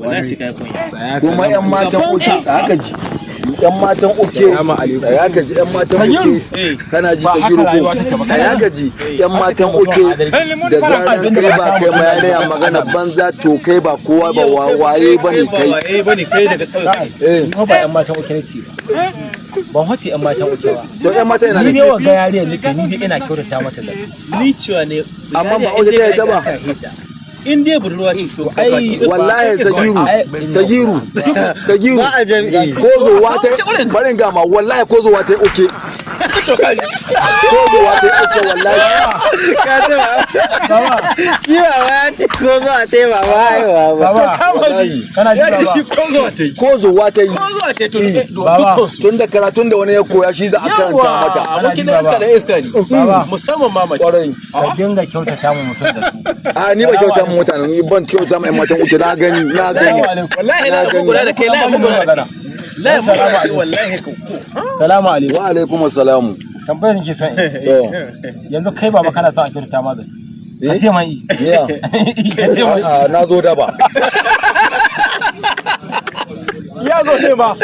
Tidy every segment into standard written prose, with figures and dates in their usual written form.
wallahi sai kai kunya. kuma yan matan oke haka ji yan matan oke ya gaji yan matan oke kana ji sagiru ko ya gaji yan matan oke da zaran kai ba kai ma yana magana banza to kai ba kowa ba waye bane kai daga ko ba yan matan oke ne ba ban hoce yan matan oke ba to yan matan yana ni ne wa ga yariyar nace ni dai ina kyautata mata da ni cewa ne amma ba oke ta yadda ba in dai budurwa ce to ai wallahi sagiru ba a jami'i ko zo wata barin gama wallahi ko zo wata oke to kaji ko zo wata oke wallahi ka ce baba kiwa ya ce ko zo a tai baba ai baba kama shi kana ji ya shi baba ko zo a tai ko zo wata yi to baba tun da karatun da wani ya koya shi za a karanta mata abokin da iska ne baba musamman ma mace kwarai ka dinga kyautata mu mutum da su a ni ba kyauta mu mutane ni ban kyauta mai matan uke na gani wallahi na ga guda da kai la mu magana la mu wallahi ko salamu alaikum wa alaikum assalamu tambayar nake son yanzu kai baba kana son a kyautata ma zai ka ce mai ya na zo da ba ya zo ne ba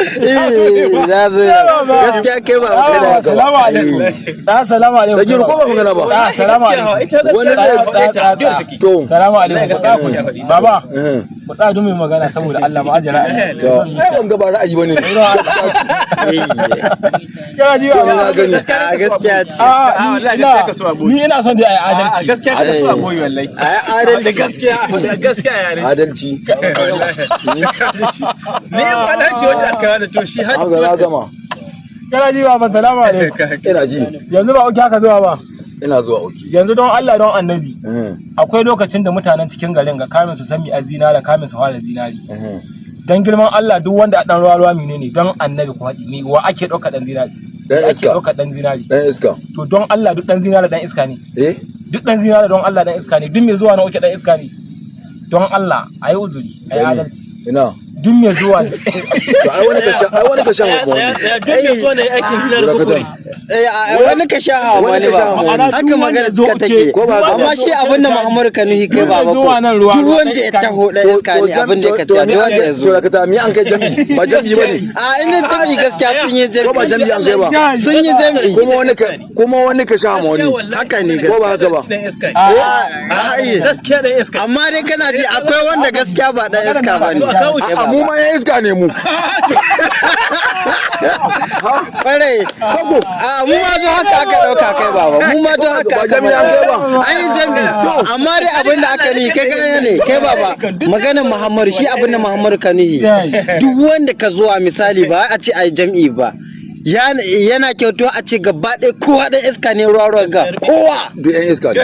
ya zo gaskiya kai ba kai da salamu alaikum salamu alaikum sagiru ko ba magana ba salamu alaikum wani to salamu alaikum baba ku da dumi magana saboda Allah mu ajira to ai ban ga ba ra'ayi bane kana ji ba na gani gaskiya ce wallahi gaskiya ka so aboyi ni ina son dai ai adalci gaskiya ka so aboyi wallahi ai adalci gaskiya ya ne adalci ne ba ce wanda aka yana to shi har na gama kana ji ba salamu alaikum ina ji yanzu ba uki haka zuwa ba ina zuwa oke yanzu don Allah don annabi akwai lokacin da mutanen cikin garin ga kamin su san mi azina da kamin su fara zinari dan girman Allah duk wanda a dan ruwa menene don annabi ku haɗi ni wa ake ɗauka dan zinari dan iska ɗauka dan zinari dan iska to don Allah duk dan zinari dan iska ne duk dan zinari don Allah dan iska ne duk mai zuwa na uke dan iska ne don Allah ayi uzuri ayi adalci ina duk mai zuwa to ai wani ka sha duk mai zuwa ne aikin zinari ko kuri wani ka sha hawa wani ba haka magana suka take amma shi abin da Muhammadu Kanuhi kai ba ba duk wanda ya taho da iska ne abin da ya kace duk wanda ya zo to da mi an kai jami'i ba jami'i bane a ina jami'i gaskiya sun yi ko ba jami'i jami'i an kai ba sun yi jami'i kuma wani ka sha ma wani haka ne ko ba haka ba gaskiya dan iska amma dai kana ji akwai wanda gaskiya ba dan iska ba ne mu ma ya iska ne mu kware kago a mu ma don haka aka dauka kai baba mu ma don haka aka jami'i an kai ba an yi jami'i amma dai abin da aka ni kai gane ne kai baba maganar Muhammadu shi abin da Muhammadu Kanuhi duk wanda ka zuwa misali ba a ce ai jami'i ba yana kyautuwa a ce gaba ɗaya kowa ɗan iska ne ruwa ga kowa duk yan iska ne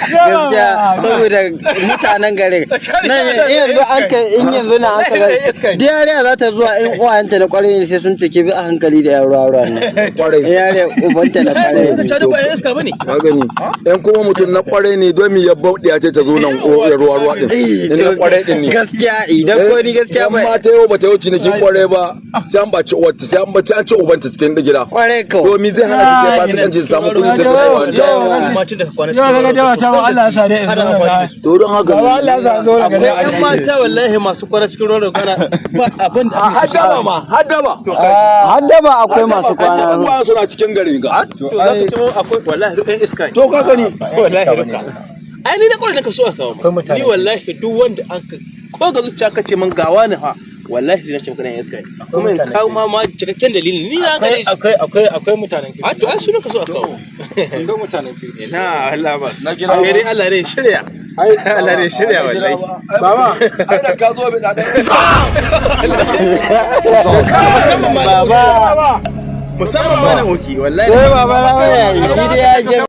gaskiya saboda mutanen garin nan yanzu an kai in yanzu na an kaga diyariya za ta zuwa in uwayenta da kwarai ne sai sun ce ke bi a hankali da yan ruwa nan kwarai yariya ubanta da kwarai ta duk yan iska bane ka gani yan kuma mutum na kwarai ne don mi ya bauɗiya ta zo nan ruwa din in na kwarai din ne gaskiya idan ko ni gaskiya ba amma ta yau ba ta yau cinikin kwarai ba sai an baci uwarta sai an baci an ci ubanta cikin gida kwarai kawai to mi zai hana ta kai fasikanci su samu kuɗi ta kai matin da kwana yau daga jawa ta Allah ya sa dai in zo na to don haka baba Allah ya sa zo daga akwai yan mata wallahi masu kwana cikin ruwan kana ba abin da haddaba ma haddaba haddaba akwai masu kwana ruwa suna cikin gari ga to za ka ce akwai wallahi duk yan iska ne to ka gani wallahi ai ni na kwarai naka so aka kawo ni wallahi duk wanda an ko ga zuciya kace min gawa ne fa wallahi zai ce maka yan iska ne kuma in kawo ma cikakken dalili ni na gane shi akwai mutanen a to ai sunan ka so aka kawo akwai mutanen kirki na Allah ba dai Allah ne shirya Allah ne shirya wallahi baba ai da ka zo bi da baba musamman ma na hoki wallahi baba na shi dai ya